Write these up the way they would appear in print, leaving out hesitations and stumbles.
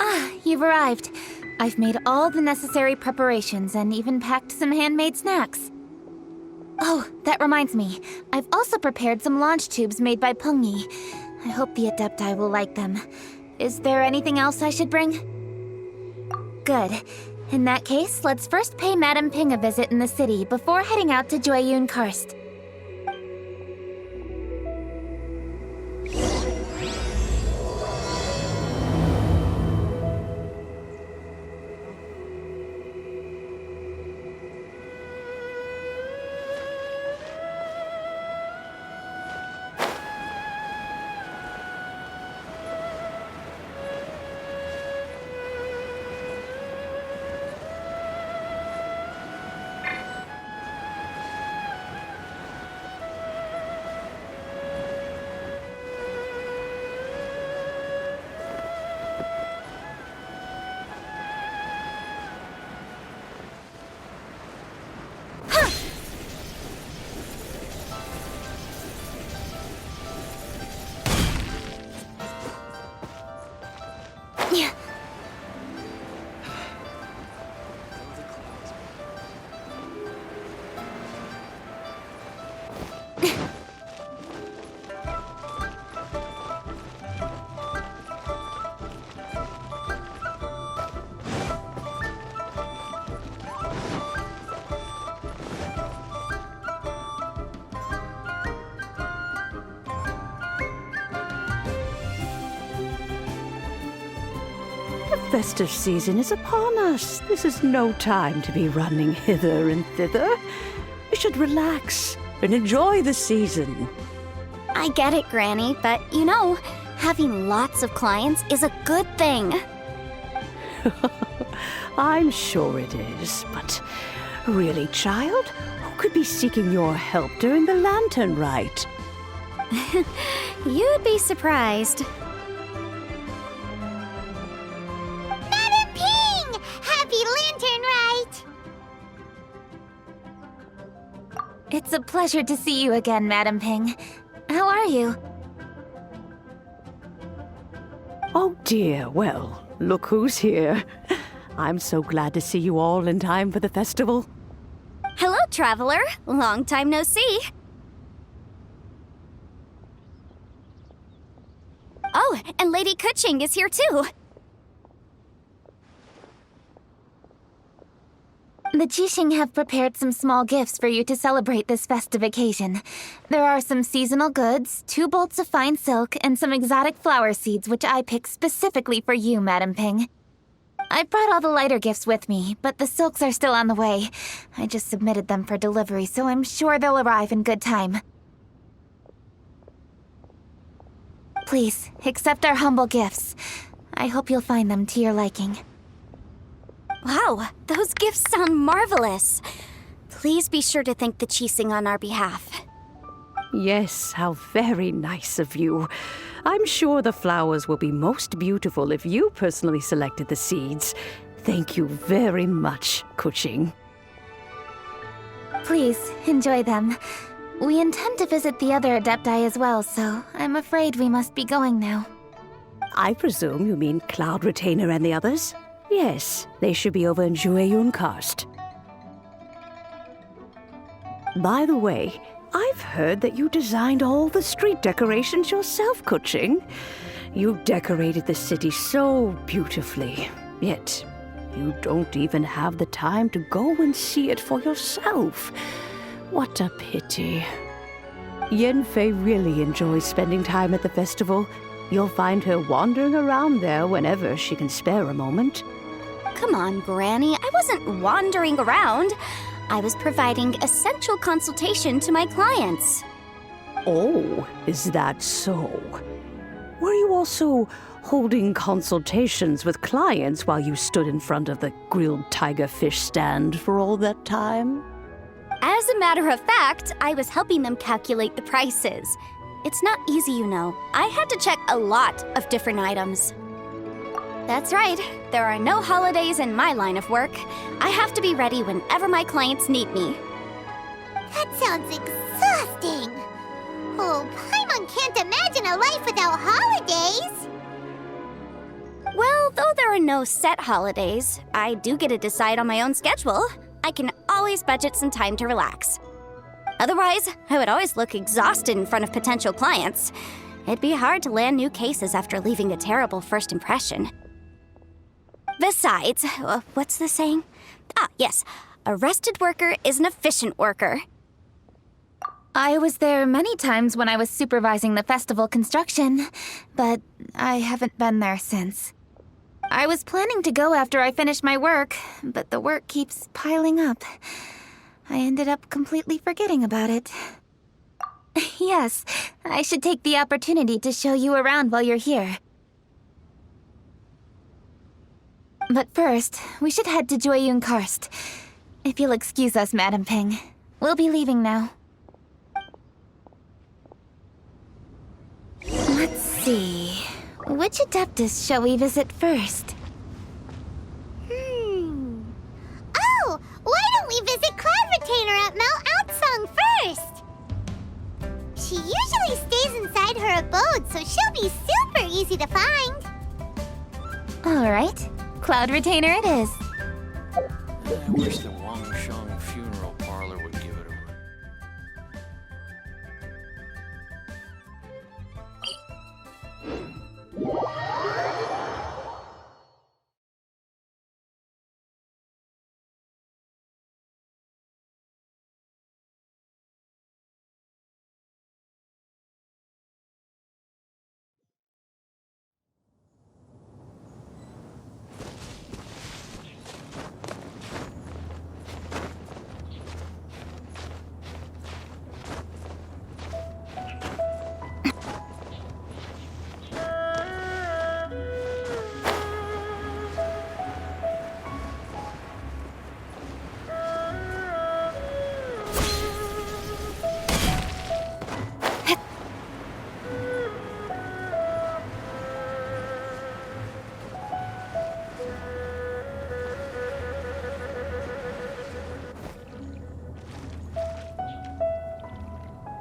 Ah, you've arrived. I've made all the necessary preparations and even packed some handmade snacks. Oh, that reminds me. I've also prepared some launch tubes made by Pungi. I hope the Adepti will like them. Is there anything else I should bring? Good. In that case, let's first pay Madame Ping a visit in the city before heading out to Jueyun Karst. The festive season is upon us. This is no time to be running hither and thither. You should relax and enjoy the season. I get it, Granny, but you know, having lots of clients is a good thing. I'm sure it is, but really, child, who could be seeking your help during the lantern rite? You'd be surprised. Madam Ping! Happy Lantern Rite! It's a pleasure to see you again, Madame Ping. How are you? Oh dear, well, look who's here. I'm so glad to see you all in time for the festival. Hello, traveler. Long time no see. Oh, and Lady Kuching is here too. The Jixing have prepared some small gifts for you to celebrate this festive occasion. There are some seasonal goods, 2 bolts of fine silk, and some exotic flower seeds which I picked specifically for you, Madame Ping. I brought all the lighter gifts with me, but the silks are still on the way. I just submitted them for delivery, so I'm sure they'll arrive in good time. Please, accept our humble gifts. I hope you'll find them to your liking. Wow, those gifts sound marvelous. Please be sure to thank the Jixing on our behalf. Yes, how very nice of you. I'm sure the flowers will be most beautiful if you personally selected the seeds. Thank you very much, Kuching. Please, enjoy them. We intend to visit the other Adepti as well, so I'm afraid we must be going now. I presume you mean Cloud Retainer and the others? Yes, they should be over in Jueyun Karst. By the way, I've heard that you designed all the street decorations yourself, Kuching. You decorated the city so beautifully, yet you don't even have the time to go and see it for yourself. What a pity. Yanfei really enjoys spending time at the festival. You'll find her wandering around there whenever she can spare a moment. Come on, Granny. I wasn't wandering around. I was providing essential consultation to my clients. Oh, is that so? Were you also holding consultations with clients while you stood in front of the grilled tiger fish stand for all that time? As a matter of fact, I was helping them calculate the prices. It's not easy, you know. I had to check a lot of different items. That's right. There are no holidays in my line of work. I have to be ready whenever my clients need me. That sounds exhausting. Oh, Paimon can't imagine a life without holidays. Well, though there are no set holidays, I do get to decide on my own schedule. I can always budget some time to relax. Otherwise, I would always look exhausted in front of potential clients. It'd be hard to land new cases after leaving a terrible first impression. Besides, what's the saying? Ah, yes. A rested worker is an efficient worker. I was there many times when I was supervising the festival construction, but I haven't been there since. I was planning to go after I finished my work, but the work keeps piling up. I ended up completely forgetting about it. Yes, I should take the opportunity to show you around while you're here. But first, we should head to Joyun Karst. If you'll excuse us, Madam Ping. We'll be leaving now. Let's see. Which Adeptus shall we visit first? Oh, why don't we visit Cloud Retainer at Mount Outsong first? She usually stays inside her abode, so she'll be super easy to find. All right. Cloud Retainer it is. I wish the Wangsheng funeral parlor would give it a...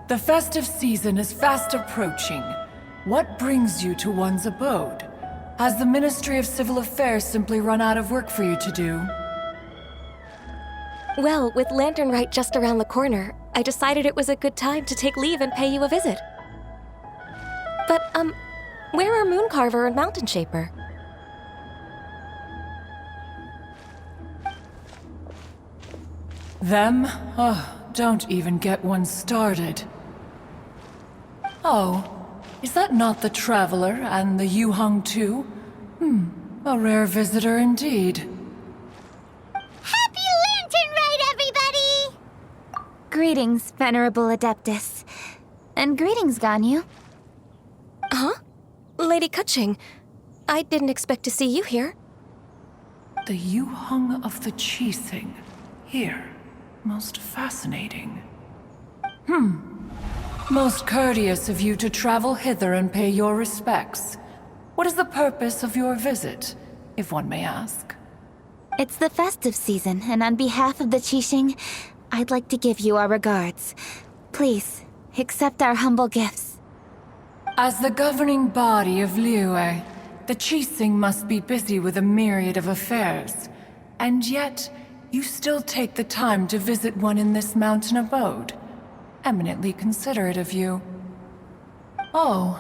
The festive season is fast approaching. What brings you to one's abode? Has the Ministry of Civil Affairs simply run out of work for you to do? Well, with Lantern Rite just around the corner, I decided it was a good time to take leave and pay you a visit. But, where are Mooncarver and Mountain Shaper? Them? Oh, don't even get one started. Oh, is that not the Traveler and the Yuheng too? A rare visitor indeed. Happy Lantern Rite, everybody! Greetings, Venerable Adeptus. And greetings, Ganyu. Huh? Lady Kutching, I didn't expect to see you here. The Yuheng of the Qixing. Here. Most fascinating. Most courteous of you to travel hither and pay your respects. What is the purpose of your visit, if one may ask? It's the festive season, and on behalf of the Qixing, I'd like to give you our regards. Please, accept our humble gifts. As the governing body of Liyue, the Qixing must be busy with a myriad of affairs. And yet, you still take the time to visit one in this mountain abode. Eminently considerate of you. Oh,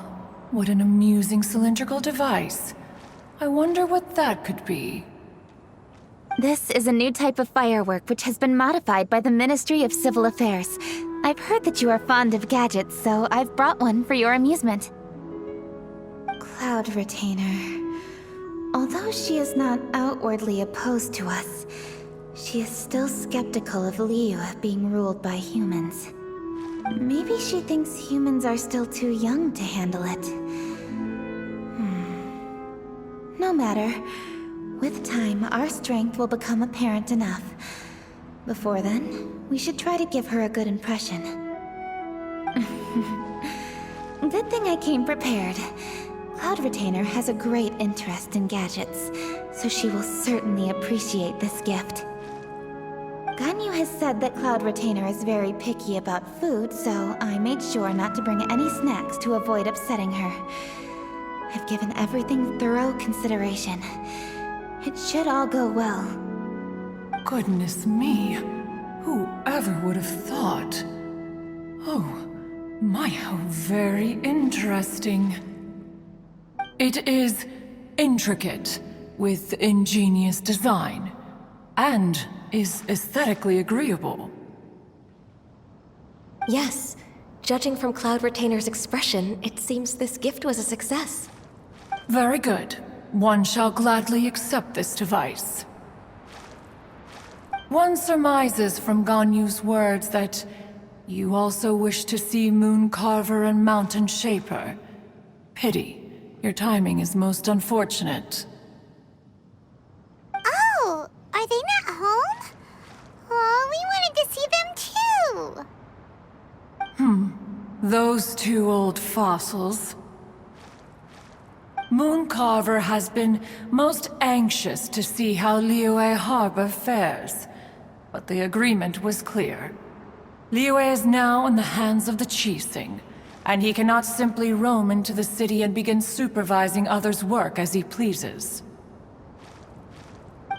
what an amusing cylindrical device. I wonder what that could be. This is a new type of firework which has been modified by the Ministry of Civil Affairs. I've heard that you are fond of gadgets, so I've brought one for your amusement. Cloud Retainer. Although she is not outwardly opposed to us, she is still skeptical of Liyue being ruled by humans. Maybe she thinks humans are still too young to handle it. No matter. With time, our strength will become apparent enough. Before then, we should try to give her a good impression. Good thing I came prepared. Cloud Retainer has a great interest in gadgets, so she will certainly appreciate this gift. Ganyu has said that Cloud Retainer is very picky about food, so I made sure not to bring any snacks to avoid upsetting her. I've given everything thorough consideration. It should all go well. Goodness me. Whoever would have thought? Oh, my, how very interesting. It is intricate, with ingenious design, and is aesthetically agreeable. Yes. Judging from Cloud Retainer's expression, it seems this gift was a success. Very good. One shall gladly accept this device. One surmises from Ganyu's words that you also wish to see Moon Carver and Mountain Shaper. Pity. Your timing is most unfortunate. Oh, are they not home? Oh, we wanted to see them too. Those two old fossils. Moon Carver has been most anxious to see how Liyue Harbor fares, but the agreement was clear. Liyue is now in the hands of the Qixing, and he cannot simply roam into the city and begin supervising others' work as he pleases.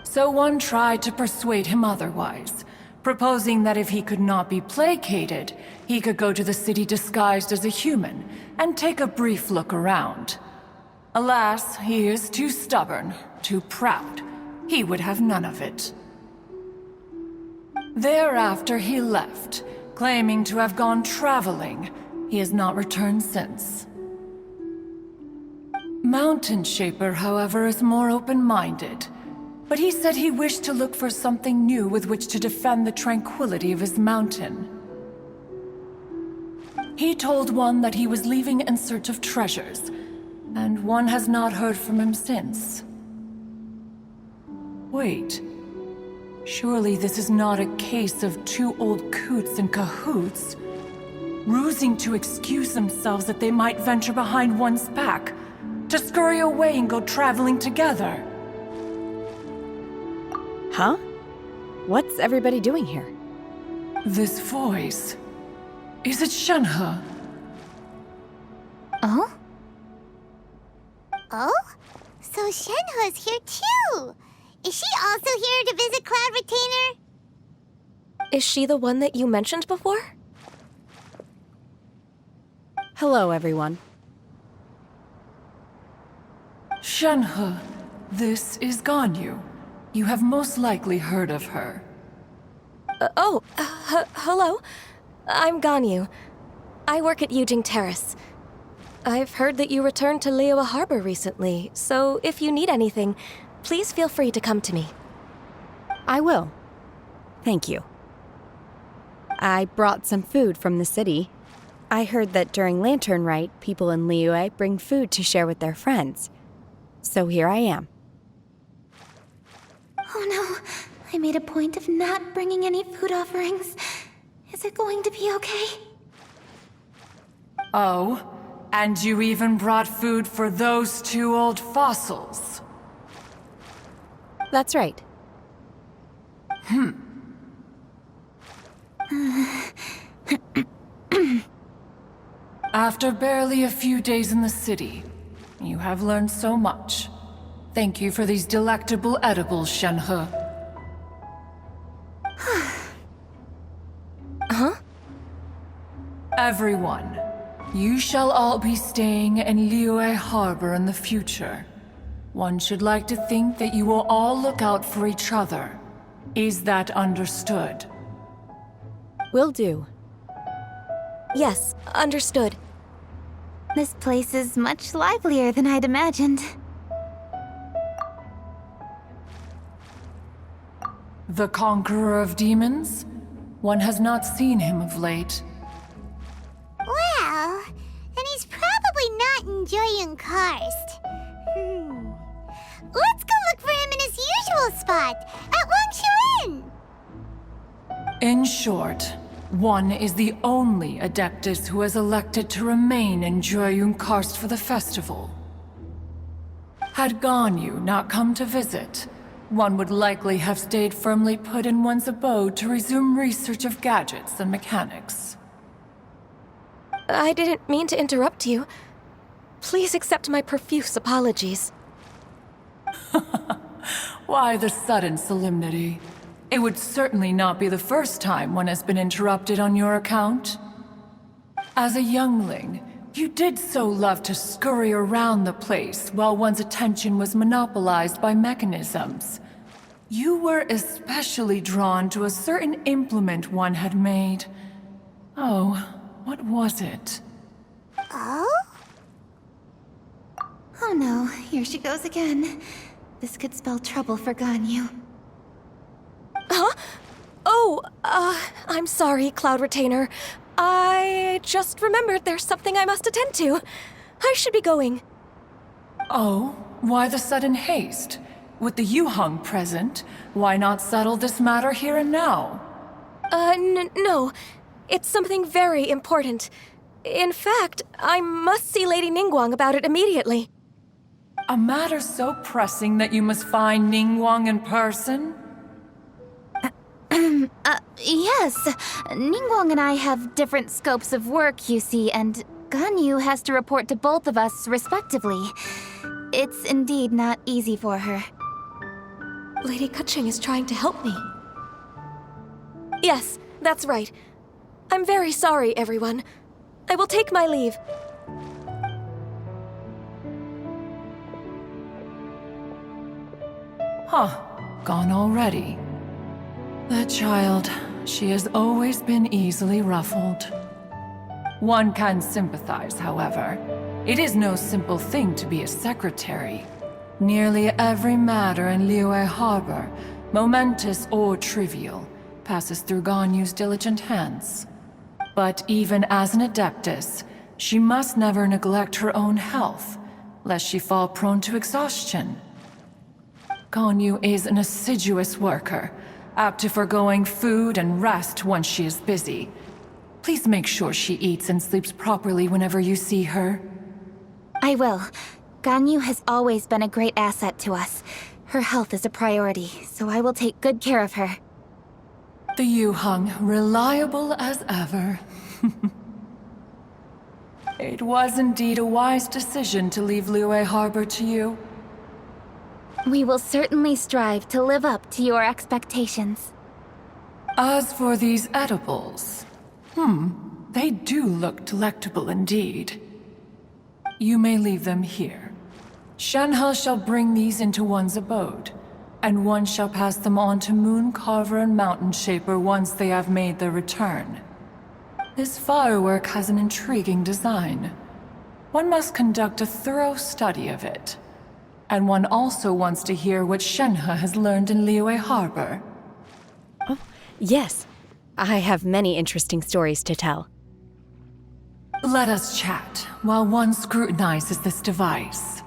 So one tried to persuade him otherwise, proposing that if he could not be placated, he could go to the city disguised as a human and take a brief look around. Alas, he is too stubborn, too proud. He would have none of it. Thereafter he left, claiming to have gone traveling. He has not returned since. Mountain Shaper, however, is more open-minded. But he said he wished to look for something new with which to defend the tranquility of his mountain. He told one that he was leaving in search of treasures, and one has not heard from him since. Wait. Surely this is not a case of two old coots in cahoots, rusing to excuse themselves that they might venture behind one's back, to scurry away and go traveling together. Huh? What's everybody doing here? This voice... Is it Shenhe? Oh? Oh? So Shenhe's here too! Is she also here to visit Cloud Retainer? Is she the one that you mentioned before? Hello, everyone. Shenhe, this is Ganyu. You have most likely heard of her. Hello. I'm Ganyu. I work at Yujing Terrace. I've heard that you returned to Liyue Harbor recently, so if you need anything, please feel free to come to me. I will. Thank you. I brought some food from the city. I heard that during Lantern Rite, people in Liyue bring food to share with their friends. So here I am. Oh no, I made a point of not bringing any food offerings. Is it going to be okay? Oh, and you even brought food for those two old fossils. That's right. After barely a few days in the city, you have learned so much. Thank you for these delectable edibles, Shenhe. Huh? Everyone, you shall all be staying in Liyue Harbor in the future. One should like to think that you will all look out for each other. Is that understood? Will do. Yes, understood. This place is much livelier than I'd imagined. The Conqueror of Demons? One has not seen him of late. Well, then he's probably not enjoying Karst. Let's go look for him in his usual spot, at Wangshu Inn! In short, one is the only Adeptus who has elected to remain in Jueyun Karst for the festival. Had Ganyu not come to visit, one would likely have stayed firmly put in one's abode to resume research of gadgets and mechanics. I didn't mean to interrupt you. Please accept my profuse apologies. Why the sudden solemnity? It would certainly not be the first time one has been interrupted on your account. As a youngling, you did so love to scurry around the place while one's attention was monopolized by mechanisms. You were especially drawn to a certain implement one had made. Oh, what was it? Oh? Oh no, here she goes again. This could spell trouble for Ganyu. Huh? Oh, I'm sorry, Cloud Retainer. I just remembered there's something I must attend to. I should be going. Oh, why the sudden haste? With the Yuheng present, why not settle this matter here and now? No. It's something very important. In fact, I must see Lady Ningguang about it immediately. A matter so pressing that you must find Ningguang in person? Yes. Ningguang and I have different scopes of work, you see, and Ganyu has to report to both of us respectively. It's indeed not easy for her. Lady Keqing is trying to help me. Yes, that's right. I'm very sorry, everyone. I will take my leave. Huh, gone already. That child, she has always been easily ruffled. One can sympathize, however. It is no simple thing to be a secretary. Nearly every matter in Liyue Harbor, momentous or trivial, passes through Ganyu's diligent hands. But even as an adeptus, she must never neglect her own health, lest she fall prone to exhaustion. Ganyu is an assiduous worker, apt to foregoing food and rest once she is busy. Please make sure she eats and sleeps properly whenever you see her. I will. Ganyu has always been a great asset to us. Her health is a priority, so I will take good care of her. The Yuheng, reliable as ever. It was indeed a wise decision to leave Liyue Harbor to you. We will certainly strive to live up to your expectations. As for these edibles, they do look delectable indeed. You may leave them here. Shenhe shall bring these into one's abode, and one shall pass them on to Moon Carver and Mountain Shaper once they have made their return. This firework has an intriguing design. One must conduct a thorough study of it. And one also wants to hear what Shenhe has learned in Liyue Harbor. Oh, yes. I have many interesting stories to tell. Let us chat while one scrutinizes this device.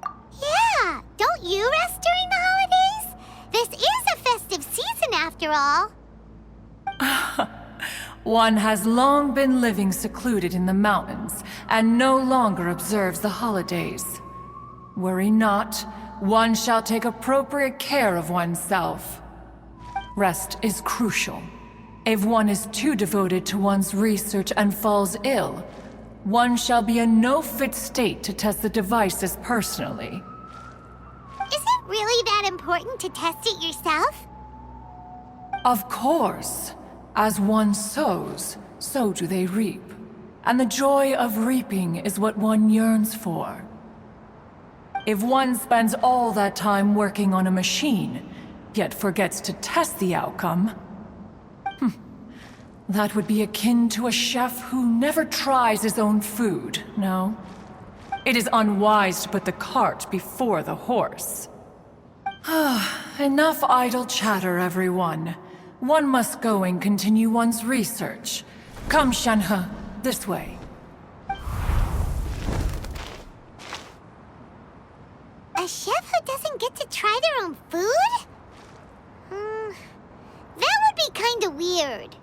Yeah, don't you rest during the holidays? This is a festive season after all. One has long been living secluded in the mountains and no longer observes the holidays. Worry not, one shall take appropriate care of oneself. Rest is crucial. If one is too devoted to one's research and falls ill, one shall be in no fit state to test the devices personally. Is it really that important to test it yourself? Of course. As one sows, so do they reap. And the joy of reaping is what one yearns for. If one spends all that time working on a machine, yet forgets to test the outcome, that would be akin to a chef who never tries his own food, no? It is unwise to put the cart before the horse. Enough idle chatter, everyone. One must go and continue one's research. Come, Shenhe, this way. A chef who doesn't get to try their own food? That would be kinda weird.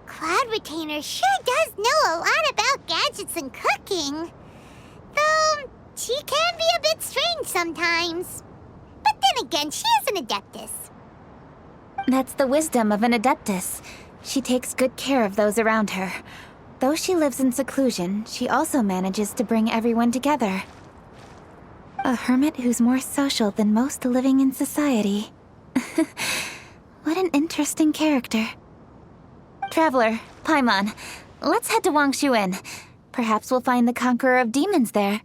Cloud Retainer sure does know a lot about gadgets and cooking. Though, she can be a bit strange sometimes. again, she is an adeptus. That's the wisdom of an adeptus. She takes good care of those around her. Though she lives in seclusion, she also manages to bring everyone together. A hermit who's more social than most living in society. What an interesting character. Traveler, Paimon, let's head to Wangshuin. Perhaps we'll find the Conqueror of Demons there.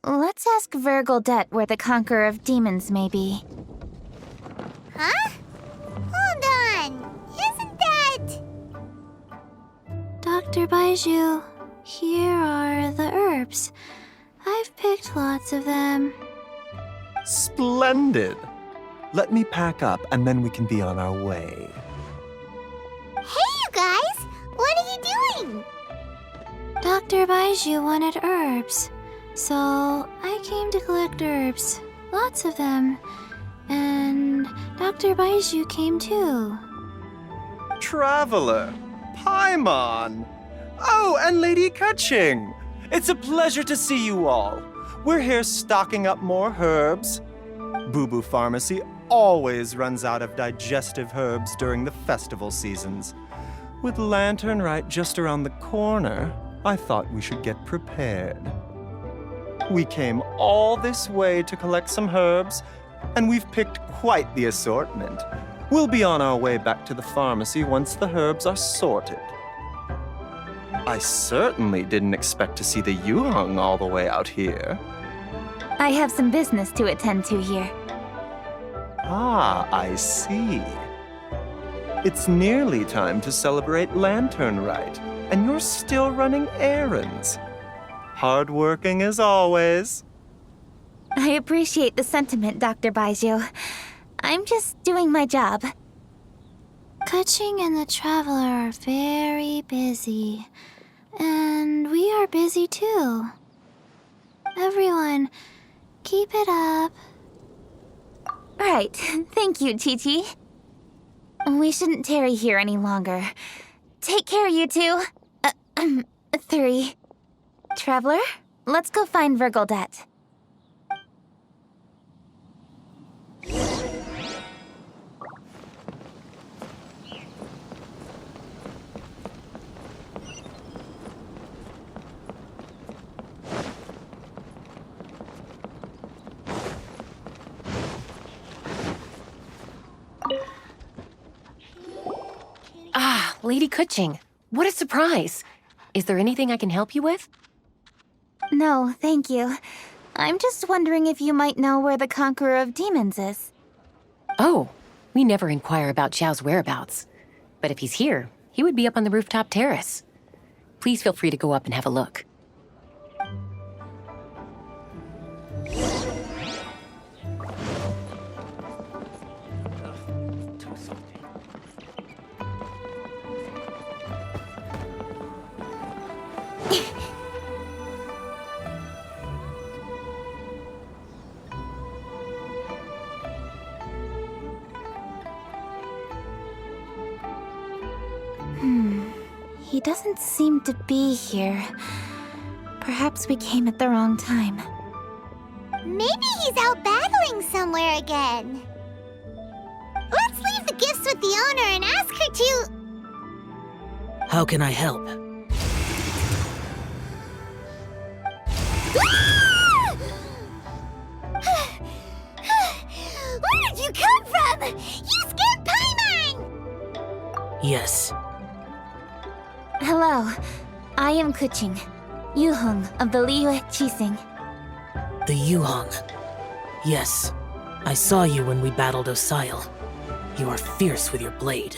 Let's ask Vergildet where the Conqueror of Demons may be. Huh? Hold on. Isn't that... Dr. Baiju, here are the herbs. I've picked lots of them. Splendid! Let me pack up and then we can be on our way. Hey, you guys! What are you doing? Dr. Baiju wanted herbs, so I came to collect herbs. Lots of them. And Dr. Baiju came too. Traveler! Paimon! Oh, and Lady Kaching! It's a pleasure to see you all. We're here stocking up more herbs. Boo Boo Pharmacy always runs out of digestive herbs during the festival seasons. With Lantern Rite just around the corner, I thought we should get prepared. We came all this way to collect some herbs, and we've picked quite the assortment. We'll be on our way back to the pharmacy once the herbs are sorted. I certainly didn't expect to see the Yuheng all the way out here. I have some business to attend to here. Ah, I see. It's nearly time to celebrate Lantern Rite, and you're still running errands. Hardworking as always. I appreciate the sentiment, Dr. Baiju. I'm just doing my job. Kaching and the Traveler are very busy. And we are busy too. Everyone, keep it up. Right. Thank you, Chi-Chi. We shouldn't tarry here any longer. Take care, you two. 3. Traveler, let's go find Vergildet. Ah, Lady Kutching. What a surprise. Is there anything I can help you with? No, thank you. I'm just wondering if you might know where the Conqueror of Demons is. Oh, we never inquire about Xiao's whereabouts. But if he's here, he would be up on the rooftop terrace. Please feel free to go up and have a look. He doesn't seem to be here. Perhaps we came at the wrong time. Maybe he's out battling somewhere again. Let's leave the gifts with the owner and ask her to... How can I help? Where did you come from? You scared Paimon! Yes. Hello, I am Kuching, Yuheng of the Liyue Qixing. The Yuheng. Yes. I saw you when we battled Osile. You are fierce with your blade.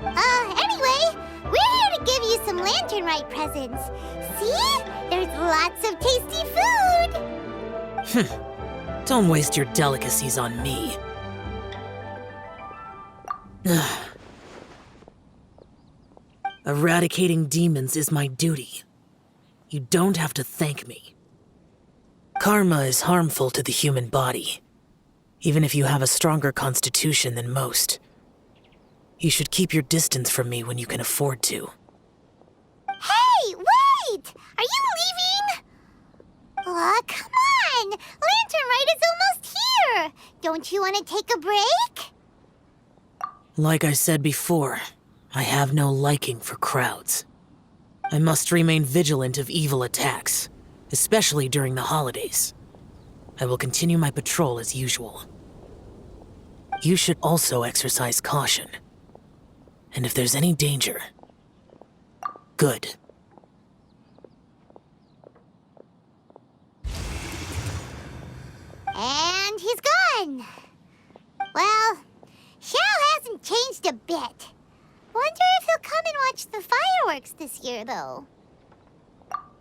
Anyway, we're here to give you some Lantern Rite presents. See? There's lots of tasty food! Don't waste your delicacies on me. Eradicating demons is my duty. You don't have to thank me. Karma is harmful to the human body, even if you have a stronger constitution than most. You should keep your distance from me when you can afford to. Hey, wait! Are you leaving? Aw, come on! Lantern Rite is almost here! Don't you want to take a break? Like I said before, I have no liking for crowds. I must remain vigilant of evil attacks, especially during the holidays. I will continue my patrol as usual. You should also exercise caution. And if there's any danger, good. And he's gone. Well, Xiao hasn't changed a bit. Wonder if he'll come and watch the fireworks this year, though.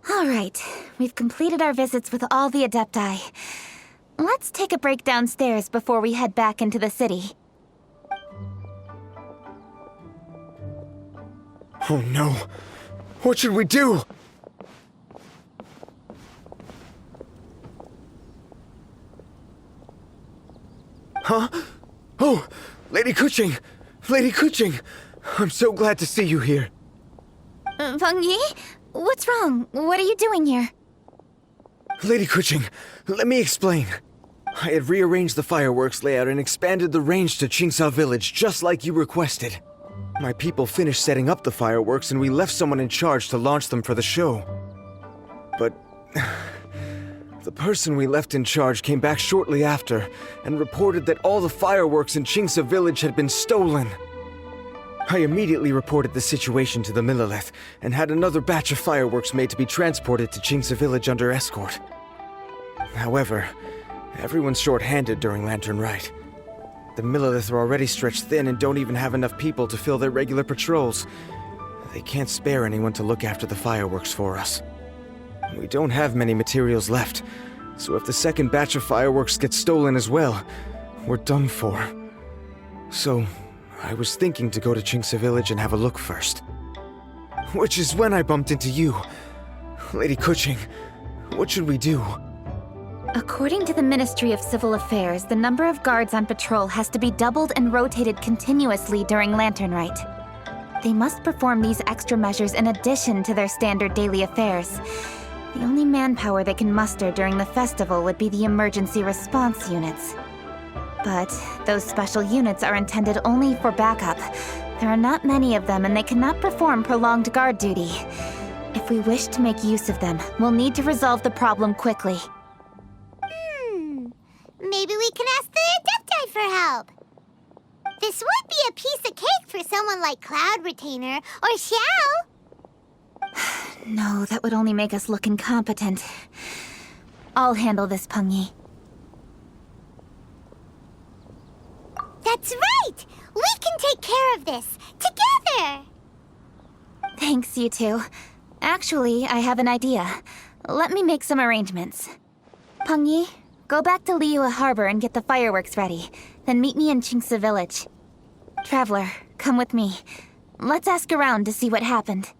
All right, we've completed our visits with all the Adepti. Let's take a break downstairs before we head back into the city. Oh no! What should we do? Huh? Oh! Lady Kuching! Lady Kuching! I'm so glad to see you here. Feng Yi? What's wrong? What are you doing here? Lady Kuching, let me explain. I had rearranged the fireworks layout and expanded the range to Qingsa Village just like you requested. My people finished setting up the fireworks and we left someone in charge to launch them for the show. But the person we left in charge came back shortly after and reported that all the fireworks in Qingsa Village had been stolen. I immediately reported the situation to the Millelith and had another batch of fireworks made to be transported to Qingsa Village under escort. However, everyone's short-handed during Lantern Rite. The Millelith are already stretched thin and don't even have enough people to fill their regular patrols. They can't spare anyone to look after the fireworks for us. We don't have many materials left, so if the second batch of fireworks gets stolen as well, we're done for. So, I was thinking to go to Qingsa Village and have a look first. Which is when I bumped into you. Lady Kuching, what should we do? According to the Ministry of Civil Affairs, the number of guards on patrol has to be doubled and rotated continuously during Lantern Rite. They must perform these extra measures in addition to their standard daily affairs. The only manpower they can muster during the festival would be the emergency response units. But those special units are intended only for backup. There are not many of them and they cannot perform prolonged guard duty. If we wish to make use of them, we'll need to resolve the problem quickly. Maybe we can ask the Adepti for help. This would be a piece of cake for someone like Cloud Retainer or Xiao. No, that would only make us look incompetent. I'll handle this, Peng Yi. That's right! We can take care of this, together! Thanks, you two. Actually, I have an idea. Let me make some arrangements. Peng Yi, go back to Liyue Harbor and get the fireworks ready. Then meet me in Qingsa Village. Traveler, come with me. Let's ask around to see what happened.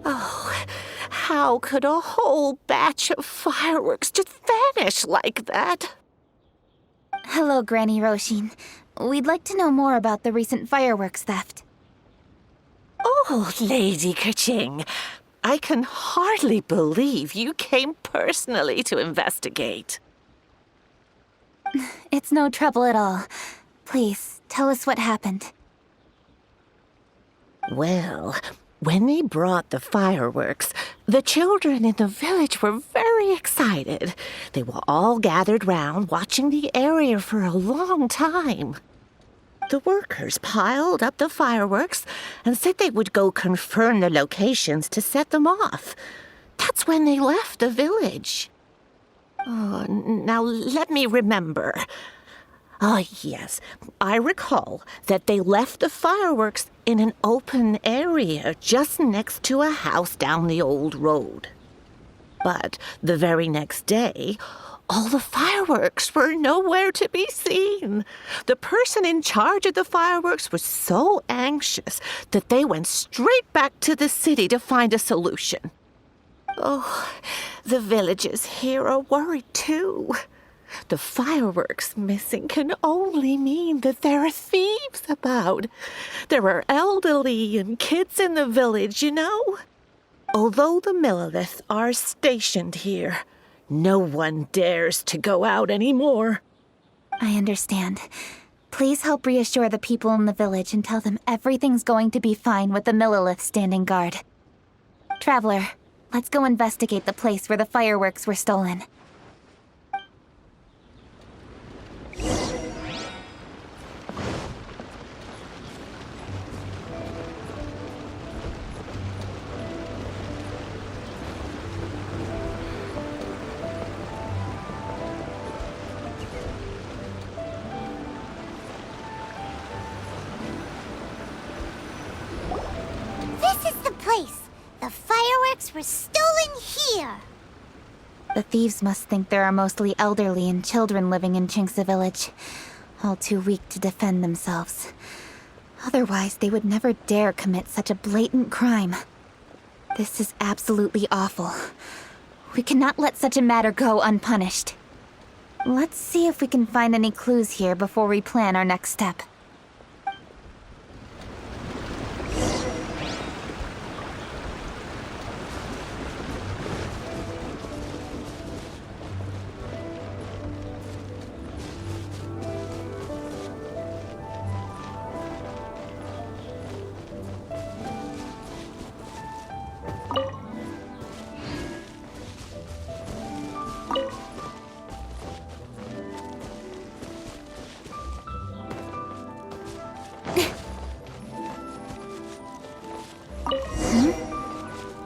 Oh, how could a whole batch of fireworks just vanish like that? Hello, Granny Roshin. We'd like to know more about the recent fireworks theft. Oh, Lady Kerching, I can hardly believe you came personally to investigate. It's no trouble at all. Please, tell us what happened. Well, when they brought the fireworks, the children in the village were very excited. They were all gathered round, watching the area for a long time. The workers piled up the fireworks and said they would go confirm the locations to set them off. That's when they left the village. Oh, now let me remember. Ah, yes, I recall that they left the fireworks in an open area just next to a house down the old road. But the very next day, all the fireworks were nowhere to be seen. The person in charge of the fireworks was so anxious that they went straight back to the city to find a solution. Oh, the villagers here are worried too. The fireworks missing can only mean that there are thieves about. There are elderly and kids in the village, you know. Although the Millilith are stationed here, no one dares to go out anymore. I understand. Please help reassure the people in the village and tell them everything's going to be fine with the Millilith standing guard. Traveler, let's go investigate the place where the fireworks were stolen. This is the place. The fireworks were stolen here. The thieves must think there are mostly elderly and children living in Chinxa village, all too weak to defend themselves. Otherwise, they would never dare commit such a blatant crime. This is absolutely awful. We cannot let such a matter go unpunished. Let's see if we can find any clues here before we plan our next step.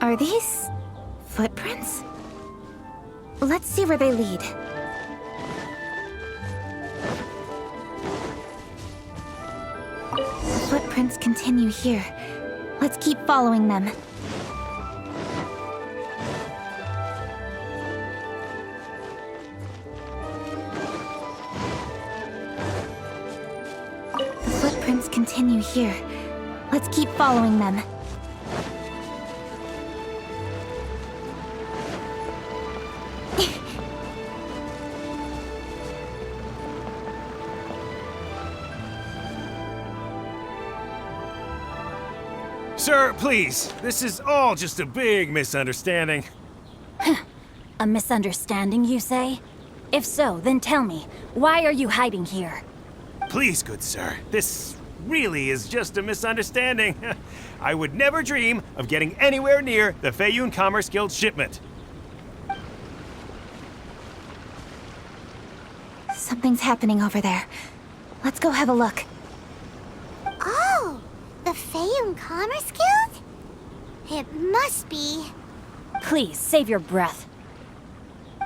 Are these footprints? Let's see where they lead. The footprints continue here. Let's keep following them. The footprints continue here. Let's keep following them. Sir, please. This is all just a big misunderstanding. A misunderstanding, you say? If so, then tell me, why are you hiding here? Please, good sir. This really is just a misunderstanding. I would never dream of getting anywhere near the Feiyun Commerce Guild shipment. Something's happening over there. Let's go have a look. Oh, the Feiyun Commerce Guild? It must be. Please, save your breath.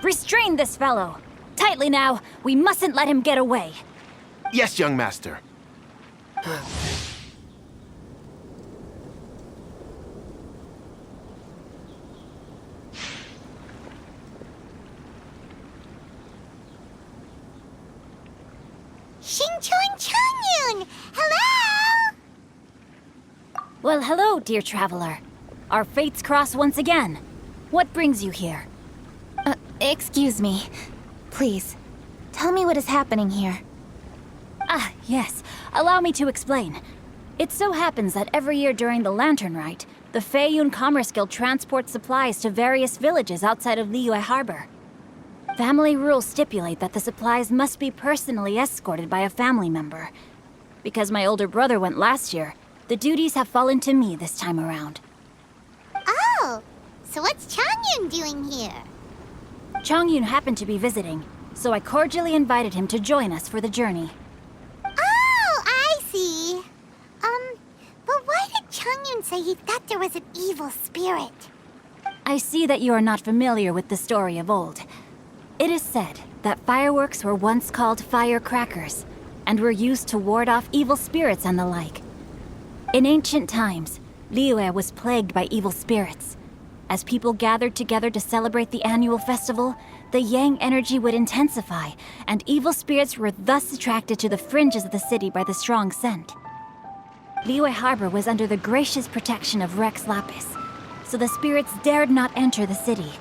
Restrain this fellow! Tightly now, we mustn't let him get away. Yes, young master. Chongyun! Hello! Well, hello, dear traveler. Our fates cross once again. What brings you here? Excuse me. Please, tell me what is happening here. Ah, yes. Allow me to explain. It so happens that every year during the Lantern Rite, the Feiyun Commerce Guild transports supplies to various villages outside of Liyue Harbor. Family rules stipulate that the supplies must be personally escorted by a family member. Because my older brother went last year, the duties have fallen to me this time around. Oh, so what's Changyun doing here? Changyun happened to be visiting, so I cordially invited him to join us for the journey. Oh, I see. But why did Changyun say he thought there was an evil spirit? I see that you are not familiar with the story of old. It is said that fireworks were once called firecrackers, and were used to ward off evil spirits and the like. In ancient times, Liyue was plagued by evil spirits. As people gathered together to celebrate the annual festival, the yang energy would intensify, and evil spirits were thus attracted to the fringes of the city by the strong scent. Liyue Harbor was under the gracious protection of Rex Lapis, so the spirits dared not enter the city.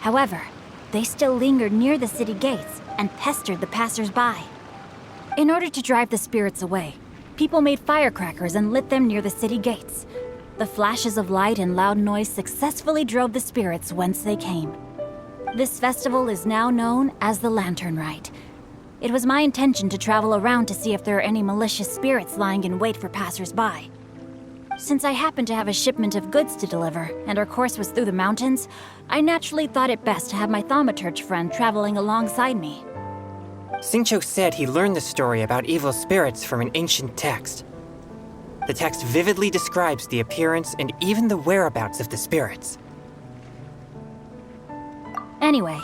However, they still lingered near the city gates and pestered the passers-by. In order to drive the spirits away, people made firecrackers and lit them near the city gates. The flashes of light and loud noise successfully drove the spirits whence they came. This festival is now known as the Lantern Rite. It was my intention to travel around to see if there are any malicious spirits lying in wait for passers-by. Since I happened to have a shipment of goods to deliver, and our course was through the mountains, I naturally thought it best to have my thaumaturge friend traveling alongside me. Xingqiu said he learned the story about evil spirits from an ancient text. The text vividly describes the appearance and even the whereabouts of the spirits. Anyway,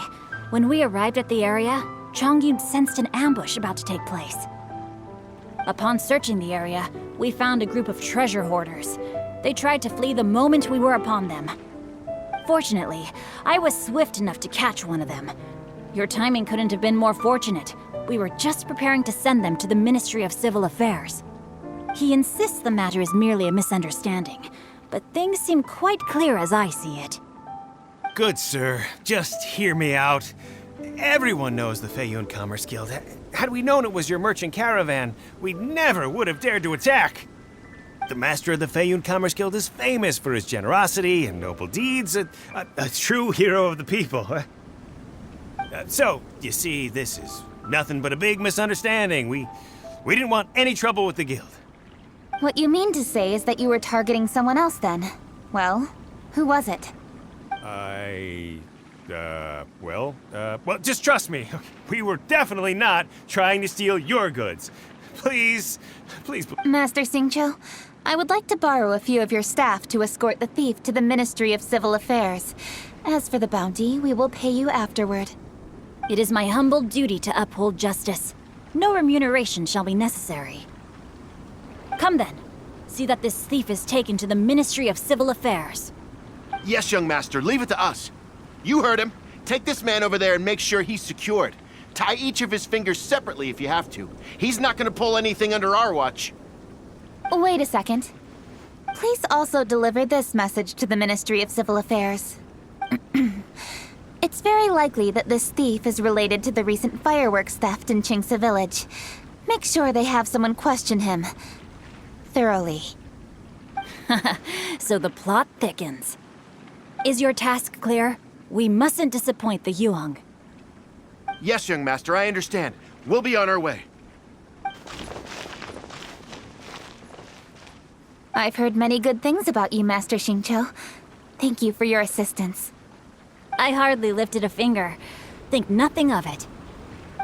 when we arrived at the area, Changyun sensed an ambush about to take place. Upon searching the area, we found a group of treasure hoarders. They tried to flee the moment we were upon them. Fortunately, I was swift enough to catch one of them. Your timing couldn't have been more fortunate. We were just preparing to send them to the Ministry of Civil Affairs. He insists the matter is merely a misunderstanding, but things seem quite clear as I see it. Good sir, just hear me out. Everyone knows the Feiyun Commerce Guild. Had we known it was your merchant caravan, we never would have dared to attack. The master of the Feiyun Commerce Guild is famous for his generosity and noble deeds, a true hero of the people. So, you see, this is nothing but a big misunderstanding. We didn't want any trouble with the guild. What you mean to say is that you were targeting someone else then? Well, who was it? Well, just trust me. We were definitely not trying to steal your goods. Please. Master Xingqiu, I would like to borrow a few of your staff to escort the thief to the Ministry of Civil Affairs. As for the bounty, we will pay you afterward. It is my humble duty to uphold justice. No remuneration shall be necessary. Come then. See that this thief is taken to the Ministry of Civil Affairs. Yes, young master, leave it to us. You heard him. Take this man over there and make sure he's secured. Tie each of his fingers separately if you have to. He's not gonna pull anything under our watch. Wait a second. Please also deliver this message to the Ministry of Civil Affairs. It's very likely that this thief is related to the recent fireworks theft in Qingce Village. Make sure they have someone question him thoroughly. So the plot thickens. Is your task clear? We mustn't disappoint the Yuang. Yes, young master, I understand. We'll be on our way. I've heard many good things about you, Master Xingqiu. Thank you for your assistance. I hardly lifted a finger. Think nothing of it.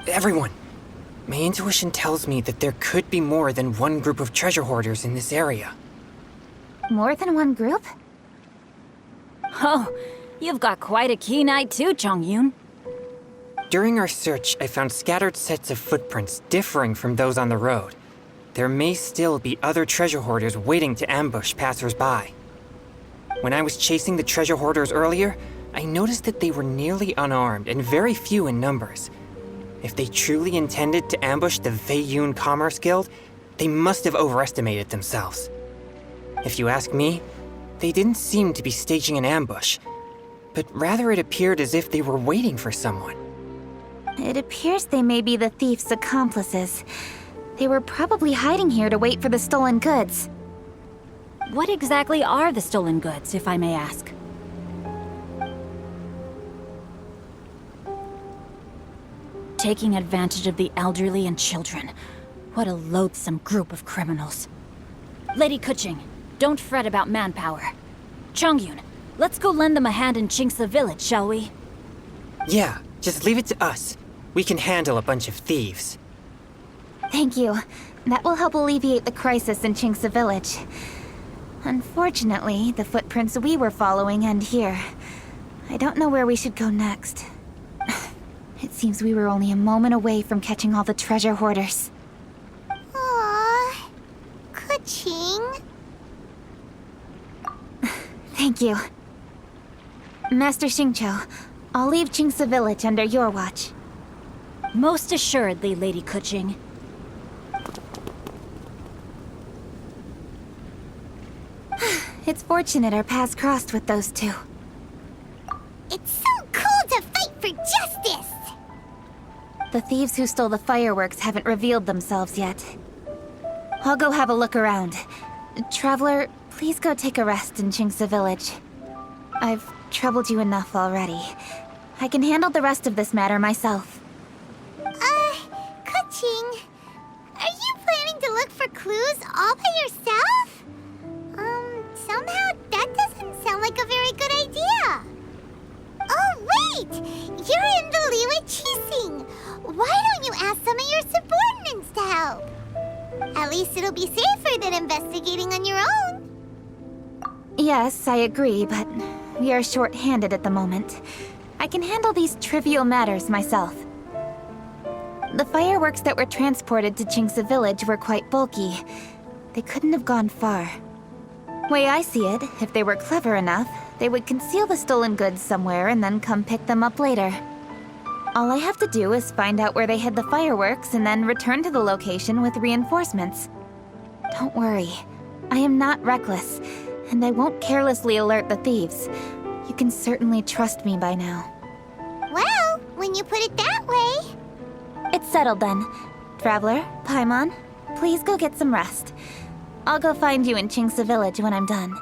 Everyone, my intuition tells me that there could be more than one group of treasure hoarders in this area. More than one group? Oh, you've got quite a keen eye too, Changyun. During our search, I found scattered sets of footprints differing from those on the road. There may still be other treasure hoarders waiting to ambush passers-by. When I was chasing the treasure hoarders earlier, I noticed that they were nearly unarmed and very few in numbers. If they truly intended to ambush the Feiyun Commerce Guild, they must have overestimated themselves. If you ask me, they didn't seem to be staging an ambush, but rather it appeared as if they were waiting for someone. It appears they may be the thief's accomplices. They were probably hiding here to wait for the stolen goods. What exactly are the stolen goods, if I may ask? taking advantage of the elderly and children. What a loathsome group of criminals. Lady Kuching, don't fret about manpower. Chongyun, let's go lend them a hand in Chingsa village, shall we? Yeah, just leave it to us. We can handle a bunch of thieves. Thank you. That will help alleviate the crisis in Chingsa village. Unfortunately, the footprints we were following end here. I don't know where we should go next. It seems we were only a moment away from catching all the treasure hoarders. Aww. Kuching. Thank you. Master Xingqiu, I'll leave Chingsa village under your watch. Most assuredly, Lady Kuching. It's fortunate our paths crossed with those two. It's so cool to fight for justice! The thieves who stole the fireworks haven't revealed themselves yet. I'll go have a look around. Traveler, please go take a rest in Chingsa village. I've troubled you enough already. I can handle the rest of this matter myself. Kuching, are you planning to look for clues all by yourself? Somehow that doesn't sound like a very good idea. Oh, wait! You're in the Liyue Qixing. Why don't you ask some of your subordinates to help? At least it'll be safer than investigating on your own. Yes, I agree, but we are short-handed at the moment. I can handle these trivial matters myself. The fireworks that were transported to Chingsa village were quite bulky. They couldn't have gone far. Way I see it, if they were clever enough, they would conceal the stolen goods somewhere and then come pick them up later. All I have to do is find out where they hid the fireworks and then return to the location with reinforcements. Don't worry, I am not reckless, and I won't carelessly alert the thieves. You can certainly trust me by now. Well, when you put it that way... It's settled then. Traveler, Paimon, please go get some rest. I'll go find you in Chingsa village when I'm done.